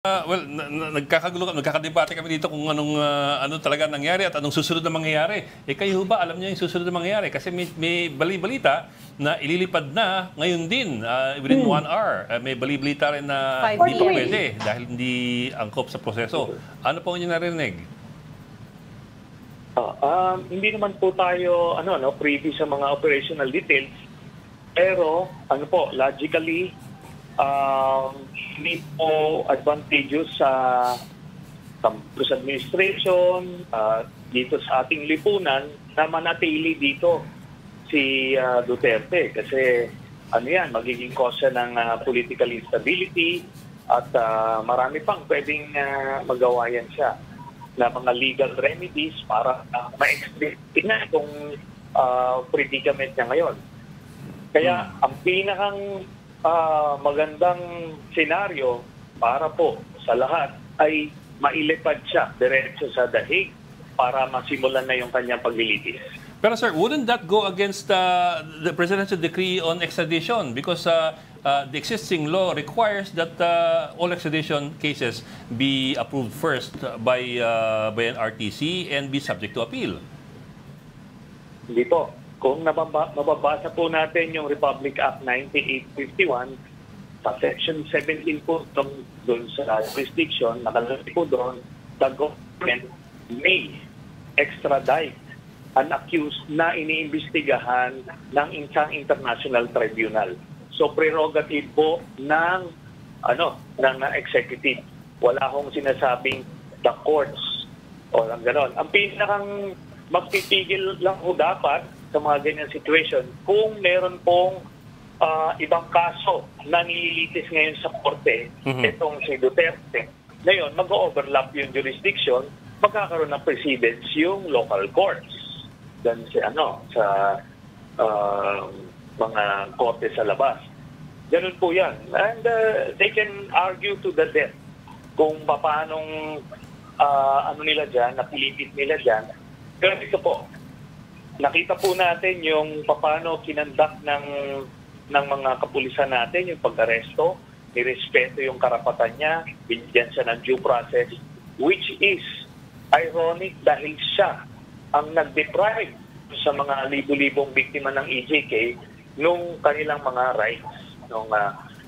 Well, nagkakadebate kami dito kung ano talaga nangyari at anong susunod na mangyayari. Kayo ba, alam niyo yung susunod na mangyayari? Kasi may bali-balita na ililipad na ngayon din, within 1 hour. May bali-balita rin na hindi pa pwede dahil hindi angkop sa proseso. Ano po inyong narinig? Hindi naman po tayo privy sa mga operational details. Pero logically, hindi po advantageous sa campus administration, dito sa ating lipunan na manatili dito si Duterte kasi magiging cause ng political instability at marami pang pwedeng magawa yan siya na mga legal remedies para ma-explain na itong predicament niya ngayon. Kaya ang pinakang magandang senaryo para po sa lahat ay mailipad siya diretso sa dahig para masimulan na yung kanyang paglilitis. Pero sir, wouldn't that go against the presidential decree on extradition? Because the existing law requires that all extradition cases be approved first by an RTC and be subject to appeal. Hindi po. Kung mababasa po natin yung Republic Act 9851, sa Section 17 po doon sa jurisdiction, nakalagay po doon, the government may extradite an accused na iniimbestigahan ng isang international tribunal. So prerogative po ng executive. Wala akong sinasabing the courts o lang ganon. Ang pinakang magpipigil lang po dapat sa mga ganyan situation kung meron pong ibang kaso na nililitis ngayon sa korte, itong si Duterte. Ngayon, mag-overlap yung jurisdiction, magkakaroon ng precedence yung local courts dan sa mga korte sa labas. Ganun po yan. And they can argue to the death kung paanong nila dyan, napilipit nila dyan. Pero ito po, nakita po natin yung paano kinandak ng mga kapulisan natin, yung pag-aresto, nirespeto yung karapatan niya, binigyan siya ng due process, which is ironic dahil siya ang nag-deprive sa mga libu-libong biktima ng EJK nung kanilang mga rights nung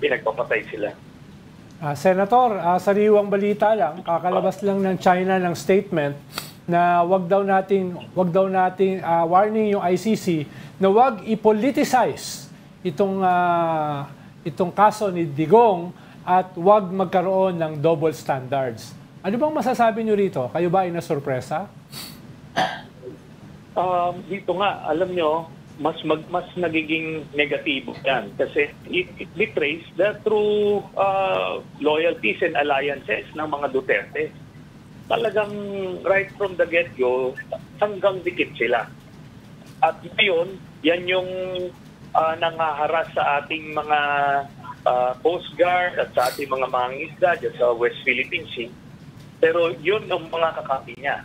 pinagpapatay sila. Senator, sariwang balita lang, kakalabas lang ng China ng statement na wag daw nating warning yung ICC na wag i-politicize itong kaso ni Digong at wag magkaroon ng double standards. Ano bang masasabi niyo rito? Kayo ba ay nasurpresa? Dito nga, alam nyo, mas nagiging negatibo yan kasi it betrays the true loyalties and alliances ng mga Duterte. Talagang right from the get-go, hanggang dikit sila. At ngayon, yan yung nangaharas sa ating mga Coast Guard at sa ating mga mangingisda dyan sa West Philippine Sea. Pero yun ang mga kakampi niya.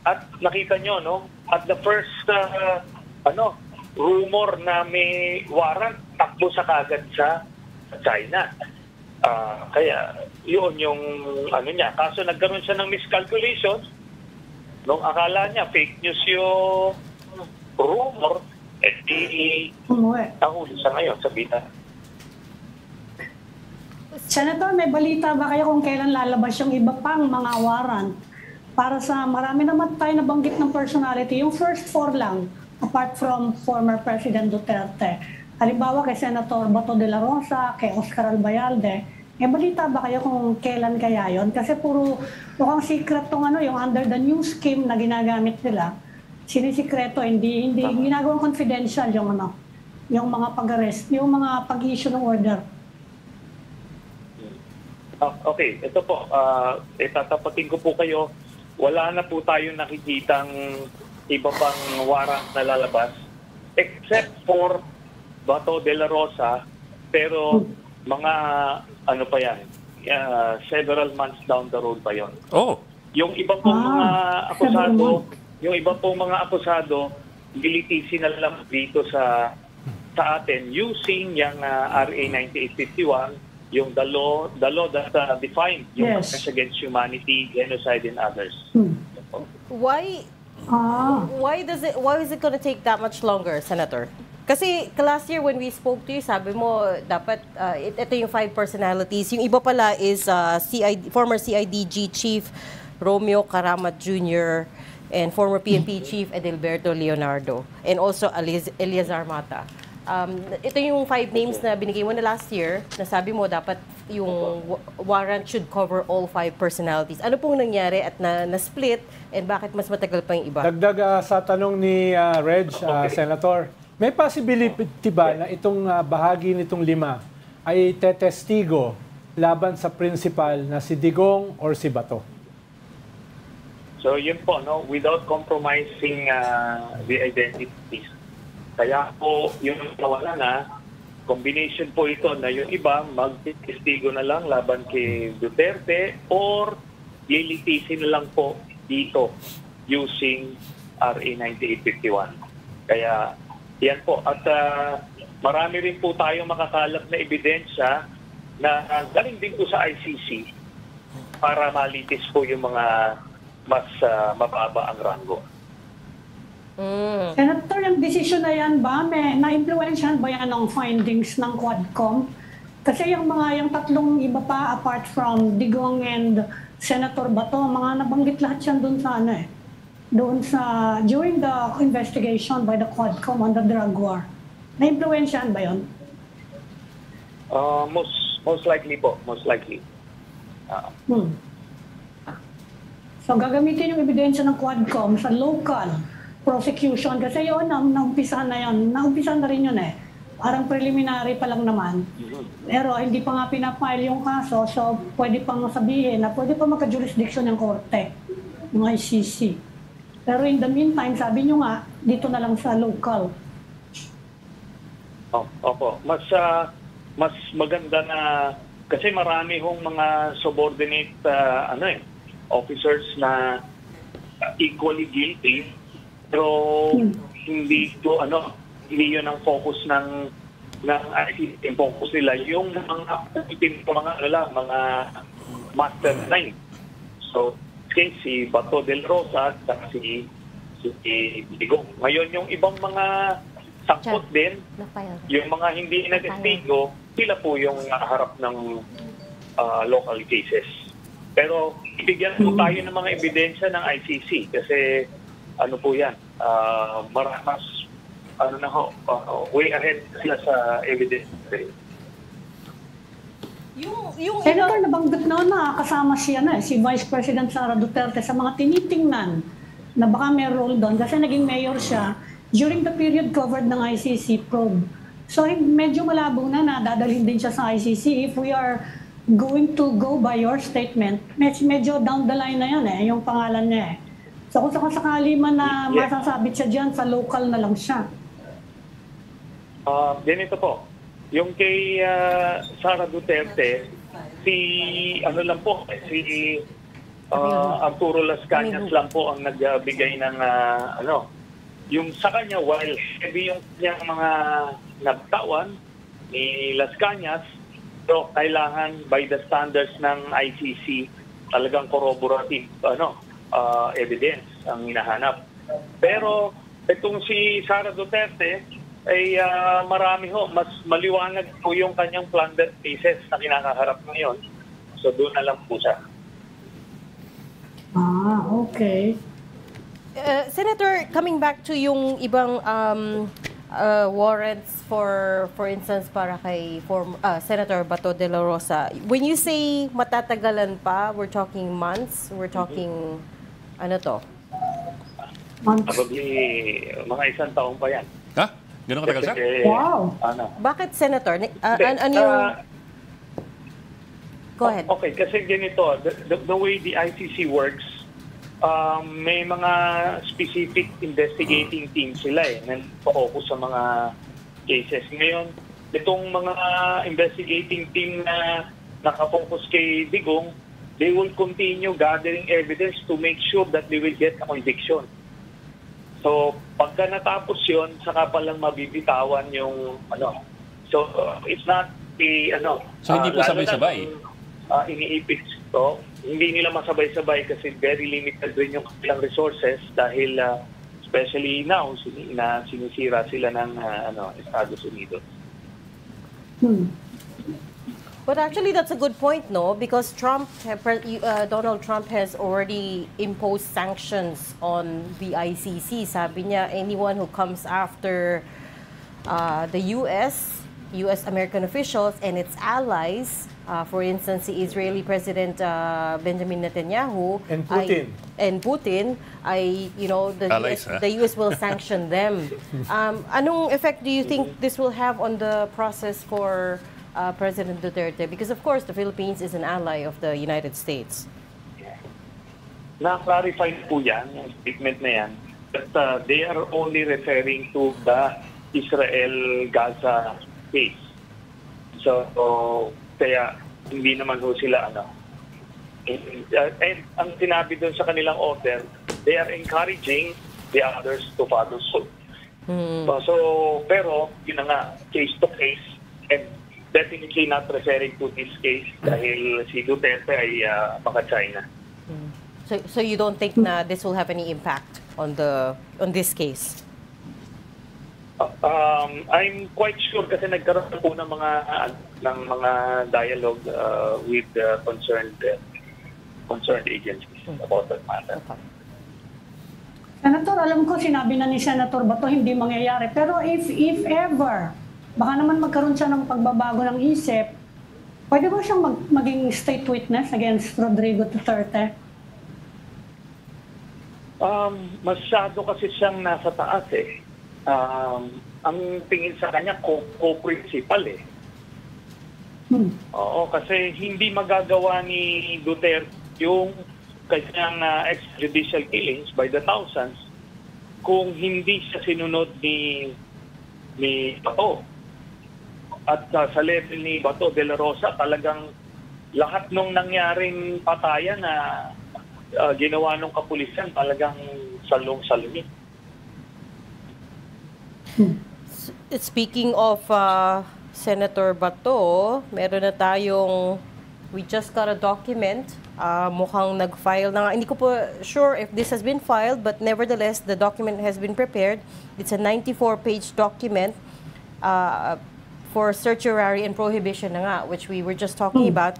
At nakita nyo, no? At the first rumor na may warrant, takbo sa kagad sa China. Kaya yun yung niya. Kaso nagkaroon siya ng miscalculation. Nung akala niya fake news yung rumor, nahuli siya ngayon sa bita. Senator, may balita ba kayo kung kailan lalabas yung iba pang mga warrant? Para sa marami naman tayo nabanggit ng personality, yung first 4 lang, apart from former President Duterte. Halimbawa kay Senator Bato de la Rosa, kay Oscar Albayalde, may balita ba kayo kung kailan kaya yon? Kasi mukhang secret tong yung under the new scheme na ginagamit nila. Sinisikreto, hindi ginagawang confidential yung mga pag-arrest, yung mga pag-issue ng order. Okay, ito po, tatapatin ko po kayo. Wala na po tayong nakikitang iba pang warrant na lalabas except for Bato de la Rosa, pero mga pa yan, several months down the road pa yon. Oh. Yung iba pong mga akusado, gilitisin na lang dito sa atin using yung RA 9851 yung the law that defined yung Yes. crimes against humanity, genocide, and others. Why is it going to take that much longer, Senator? Kasi last year when we spoke to you, sabi mo dapat ito yung 5 personalities. Yung iba pala is former CIDG Chief Romeo Karamat Jr. and former PNP Chief Edilberto Leonardo and also Eleazar Mata. Ito yung 5 names na binigay mo na last year na sabi mo dapat yung warrant should cover all 5 personalities. Ano pong nangyari at na-split and bakit mas matagal pa yung iba? Dagdag sa tanong ni Reg, Senator, may possibility ba na itong bahagi nitong 5 ay tetestigo laban sa principal na si Digong or si Bato? So yun po, no, without compromising the identities. Kaya po yung nawala na, combination po ito na yung iba magtestigo na lang laban kay Duterte or lilitisin na lang po dito using RA 9851. Kaya yan po. At marami rin po tayong makakalap na ebidensya na galing din po sa ICC para malitis po yung mga mas mababa ang rango. Senator, yung decision na yan ba, na-influensyahan ba yan ng findings ng Quadcom? Kasi yung tatlong iba pa, apart from Digong and Senator Bato, mga nabanggit lahat yan doon sa during the investigation by the Quadcom on the drug war. Na-influensyahan ba yun? Most likely po, most likely. So gagamitin yung ebidensya ng Quadcom sa local prosecution kasi yun, naumpisahan na rin yun eh. Parang preliminary pa lang naman. Pero hindi pa nga pinapile yung kaso, so pwede pang sabihin na pwede pa magka-jurisdiction ng korte, ng ICC. Pero in the meantime, sabi nyo nga, dito na lang sa local. Opo. Mas maganda na, kasi marami hong mga subordinate officers na equally guilty, pero hindi yun ang focus ng ICC. Yung focus nila yung mga mastermind. So, si Bato del Rosa at si Digong. Ngayon, yung ibang mga sangkot din, yung mga hindi nag-testigo, sila po yung harap ng local cases. Pero ibigyan po tayo ng mga ebidensya ng ICC kasi ano po yan, mas way ahead sila sa evidence. Senator, nabanggit na kasama siya si Vice President Sara Duterte sa mga tinitingnan na baka may role doon kasi naging mayor siya during the period covered ng ICC probe. So medyo malabo na dadalhin din siya sa ICC if we are going to go by your statement. Medyo down the line na yan yung pangalan niya So kung sakali man na masasabit siya dyan, sa local na lang siya. Ganito po. Yung kay Sara Duterte, si Arturo Las Cañas lang po ang nagbigay ng yung sa kanya, while heavy yung kanyang mga nagtawan ni Las Cañas, so kailangan by the standards ng ICC talagang corroborative evidence ang hinahanap. Pero itong si Sara Duterte ay marami mas maliwanag po yung kanyang plundered cases na kinakaharap ngayon. So doon na lang po siya. Okay. Senator, coming back to yung ibang warrants for instance para kay Senator Bato de la Rosa. When you say matatagalan pa, we're talking months, we're talking Probably mga isang taon pa yan. Ha? Ganun katagal siya? Wow. Bakit, Senator? Go ahead. Okay, kasi ganito, the way the ICC works, may mga specific investigating team sila na focus sa mga cases. Ngayon, itong mga investigating team na nakafocus kay Digong, they will continue gathering evidence to make sure that they will get a conviction. So, pagka natapos yun, saka palang mabibitawan yung So, it's not So, hindi po lalo sabay-sabay? na iniipit to, hindi nila masabay-sabay kasi very limited rin yung kanilang resources dahil especially now, sinisira sila ng Estados Unidos. But actually, that's a good point, no? Because Donald Trump has already imposed sanctions on the ICC. Sabi niya, anyone who comes after the U.S. American officials and its allies, for instance, the Israeli President Benjamin Netanyahu And Putin. Allies, the US will sanction them. Anong effect do you think this will have on the process for President Duterte? Because of course, the Philippines is an ally of the United States. Na-clarify po yan, yung statement na yan, that they are only referring to the Israel-Gaza case. So, kaya hindi naman ho sila and ang sinabi doon sa kanilang order, they are encouraging the others to follow suit. So, pero yun na nga, case to case, and definitely not referring to this case dahil si Duterte ay baka China. So you don't think na this will have any impact on this case? I'm quite sure kasi nagkaroon po ng mga dialogue with concerned agencies about that matter. Okay. Senator, alam ko sinabi na ni Senator Bato hindi mangyayari. Pero if ever, baka naman magkaroon siya ng pagbabago ng isip, pwede ba siyang maging state witness against Rodrigo Duterte? Masyado kasi siyang nasa taas eh. Ang tingin sa kanya co-principal eh. Oo, kasi hindi magagawa ni Duterte yung kanyang extrajudicial killings by the thousands kung hindi siya sinunod ni Bato. At sa level ni Bato de la Rosa, talagang lahat nung nangyaring patayan na ginawa ng kapulisan talagang salong-salumi. Speaking of Senator Bato, meron na tayong, we just got a document, mukhang nag-file na nga. Hindi ko po sure if this has been filed, but nevertheless, the document has been prepared. It's a 94-page document for certiorari and prohibition na nga, which we were just talking about,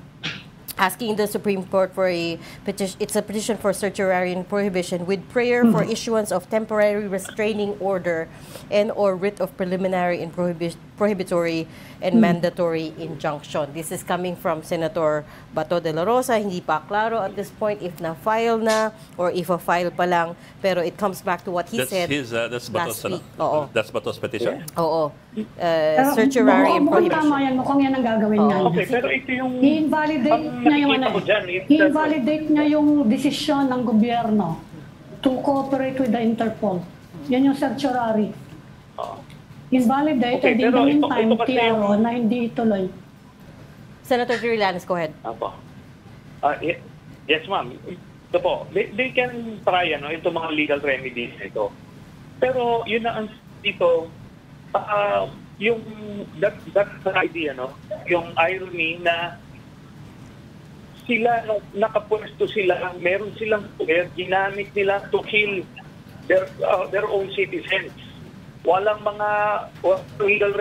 asking the Supreme Court for a petition. It's a petition for certiorari and prohibition with prayer for issuance of temporary restraining order and or writ of preliminary and prohibitory and mandatory injunction. This is coming from Senator Bato de la Rosa. Hindi pa klaro at this point if na-file na or if a-file pa lang. Pero it comes back to what he said That's Bato's, last week. Oo. That's Bato's petition? Oo. Certiorari and mukhang prohibition. tama yan, mukhang yan ang gagawin niya. Okay, pero ito yung... I-invalidate niya yung i-invalidate niya yung desisyon ng gobyerno to cooperate with the Interpol. Yan yung certiorari. Invalidate, Okay, and in the pero meantime, ito kasi TRO yung- na hindi ituloy. Senator Trillanes, go ahead. Apo. Yes, ma'am. Ito po, they can try ito mga legal remedies ito. Pero yun na ang dito, yung that's the idea, yung irony na sila, nakapwesto sila, meron silang poder, ginamit nila to kill their own citizens. Walang mga legal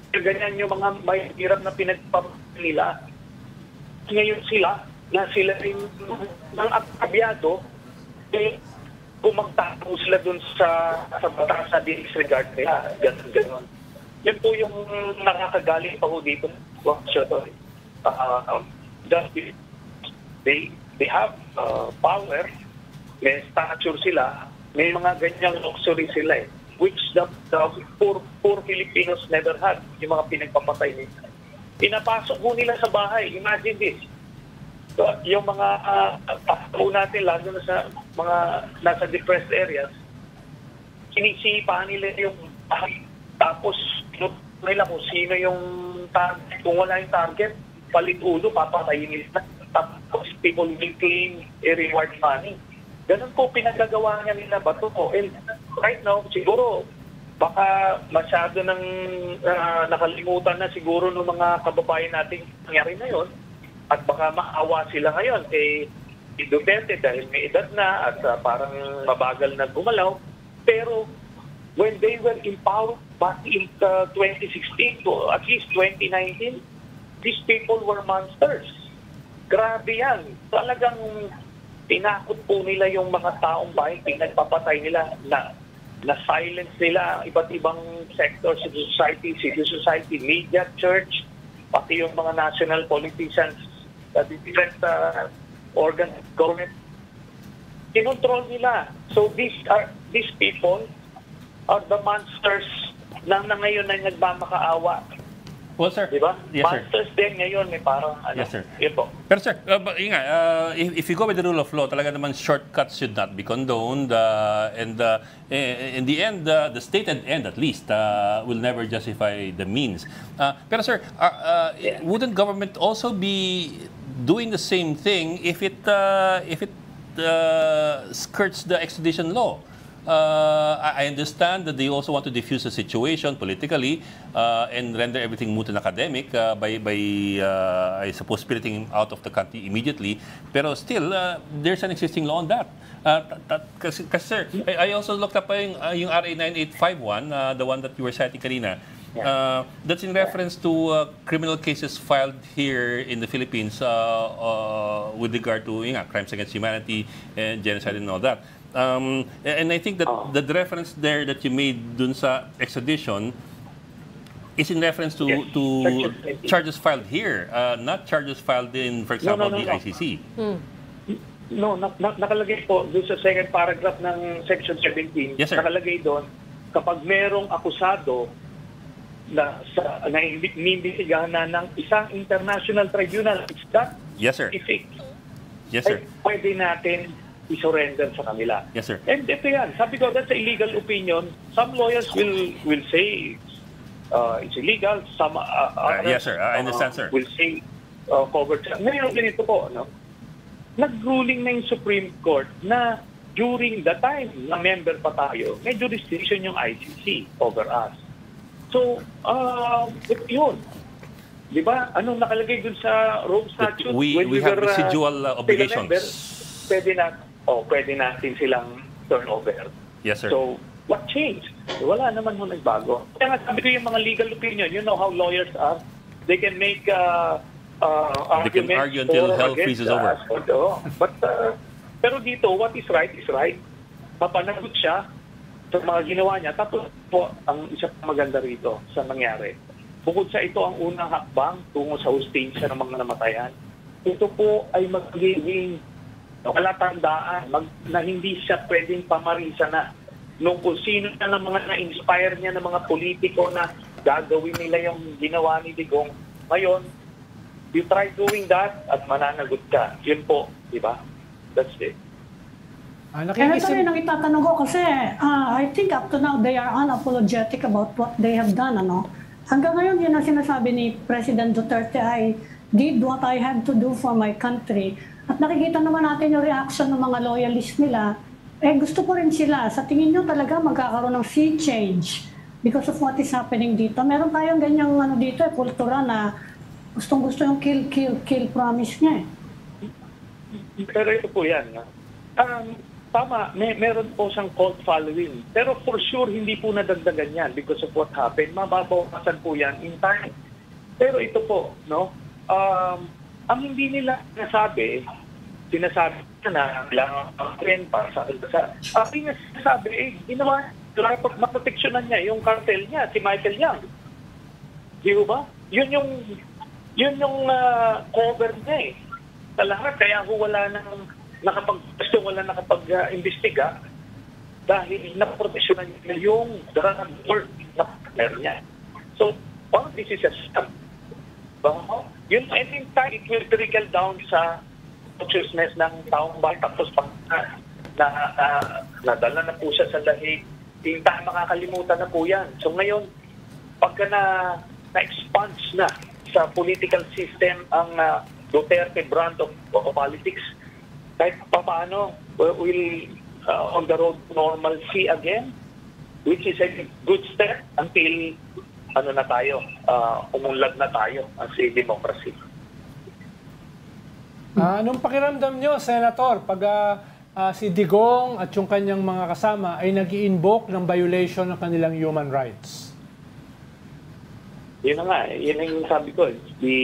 ganyan yung mga may hirap na pinagpapalala nila. Ngayon sila rin ng akabyado, kumagtapos sila dun sa batas na disregard nila. Ganun. Yan po yung nakakagaling pa ho dito. They have power, may stature sila, may mga ganyang luxury sila which the poor Filipinos never had, yung mga pinagpapatay nila. Pinapasok mo nila sa bahay. Imagine this. So, yung mga po natin, lalo na sa mga nasa depressed areas, sinisipa nila yung bahay. Tapos, nila kung sino yung target. Kung wala yung target, palit ulo, papatayin nila. Tapos, people will claim a reward money. Ganun po pinagagawa niya nila Bato. And right now, siguro, baka masyado ng nakalimutan na siguro ng mga kababayan nating nangyari na yon at baka maawa sila ngayon kay Duterte dahil may edad na at parang mabagal na gumalaw. Pero when they were in power back in 2016 to at least 2019, these people were monsters. Grabe yan. Talagang tinakot po nila yung mga taong bayan, pinagpapatay nila na silence nila iba't ibang sectors of society, civil society, media, church, pati yung mga national politicians, different organs of government. Kinontrol nila. So these people are the monsters na ngayon ay nagmamakaawa. Well, sir. Diba? Yes, sir. Monsters din ngayon, may parang ano. Yes, sir. Yun po. Pero sir, yun nga, if you go with the rule of law, talaga naman shortcuts should not be condoned. And in the end, the stated end at least will never justify the means. Pero sir, wouldn't government also be doing the same thing if it skirts the extradition law? I understand that they also want to diffuse the situation politically and render everything moot and academic by I suppose, spiriting him out of the country immediately. Pero still, there's an existing law on that. Kasi sir, I also looked up yung RA 9851, the one that you were citing kanina. That's in reference to criminal cases filed here in the Philippines with regard to crimes against humanity and genocide and all that. And I think that the reference there that you made dun sa extradition is in reference to charges filed here, not charges filed in, for example, the ICC. No, nakalagay po doon sa second paragraph ng Section 17. Yes, sir. Nakalagay doon, kapag merong akusado na inimbestigahan na ng isang international tribunal, it's that Yes, sir. specific. Yes, sir. Ay, pwede natin i-surrender sa kanila. Yes, sir. And ito yan, sabi ko, that's a illegal opinion. Some lawyers will say it's illegal. Some Yes, sir. I understand, sir. Will say covered. Ngayon, ganito po, no? Nag-ruling na yung Supreme Court na during the time na member pa tayo, may jurisdiction yung ICC over us. So, yun. Di ba? Anong nakalagay dun sa Rome Statute? We have residual obligations. Pwede natin silang turnover. Yes, sir. So, what changed? Wala naman ho nagbago. Kaya nga sabi ko yung mga legal opinion, you know how lawyers are. They can make They can argue until hell freezes over. But, pero dito, what is right is right. Papanagot siya sa mga ginawa niya. Tapos po, ang isa maganda rito sa nangyari. Bukod sa ito ang unang hakbang tungo sa hustisya ng mga namatayan, ito po ay magiging palatandaan na hindi siya pwedeng pamarisa na nung kung sino na ng mga na-inspire niya ng mga politiko na gagawin nila yung ginawa ni Digong. Ngayon, you try doing that at mananagot ka. Yun po, di ba? That's it. Kaya ito rin ang itatanong ko kasi I think up to now they are unapologetic about what they have done. Ano? Hanggang ngayon yun ang sinasabi ni President Duterte, I did what I had to do for my country. At nakikita naman natin yung reaction ng mga loyalist nila. Gusto ko rin sila. Sa tingin nyo talaga magkakaroon ng sea change because of what is happening dito. Meron tayong ganyang dito, kultura na gustong-gusto yung kill promise niya. Pero ito po yan. Tama, meron po siyang cult following. Pero for sure, hindi po nadagdagan yan because of what happened. Mababawasan po yan in time. Pero ito po, no? Ang hindi nila sinasabi na kailangan rin para sa ang sinasabi, ginawa, maproteksyonan niya yung cartel niya, si Michael Yang. Di ba? Yun yung cover niya eh. Sa lahat, kaya wala nakapag-imbestiga dahil naproteksyonan niya yung drug lord na partner niya. So, this is a step. Yun, I think it will trickle down sa consciousness ng taong bayan. Tapos pag nadala na po siya sa dahig, hindi tayo makakalimutan na po yan. So ngayon, pagka na-expunge na sa political system ang Duterte brand of politics, kahit paano will on the road to normalcy again. which is a good step until umunlad na tayo as a democracy. Anong pakiramdam nyo, Senator, pag si Digong at yung kanyang mga kasama ay nag-i-invoke ng violation ng kanilang human rights? Yun na nga, yun yung sabi ko, the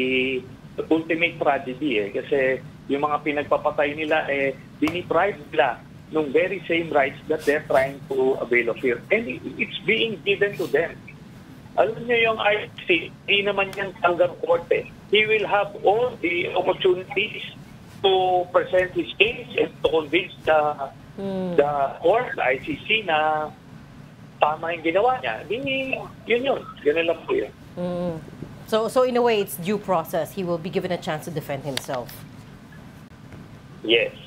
ultimate tragedy kasi yung mga pinagpapatay nila diniprive nila ng very same rights that they're trying to avail of here. And it's being given to them. Alam niyo yung ICC, hindi naman yan hanggang korte. He will have all the opportunities to present his case and to convince the court, the ICC na tama yung ginawa niya. Yun. Ganun lang po yun. So in a way, it's due process. He will be given a chance to defend himself. Yes.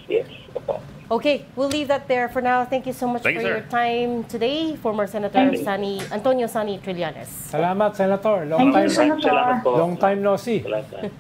Opo. Okay, we'll leave that there for now. Thank you so much Thank for you, your sir. time today, former Senator Antonio Sani Trillanes. Salamat, Senator. Thank you, Senator. Salamat po. Long time no see. Salamat.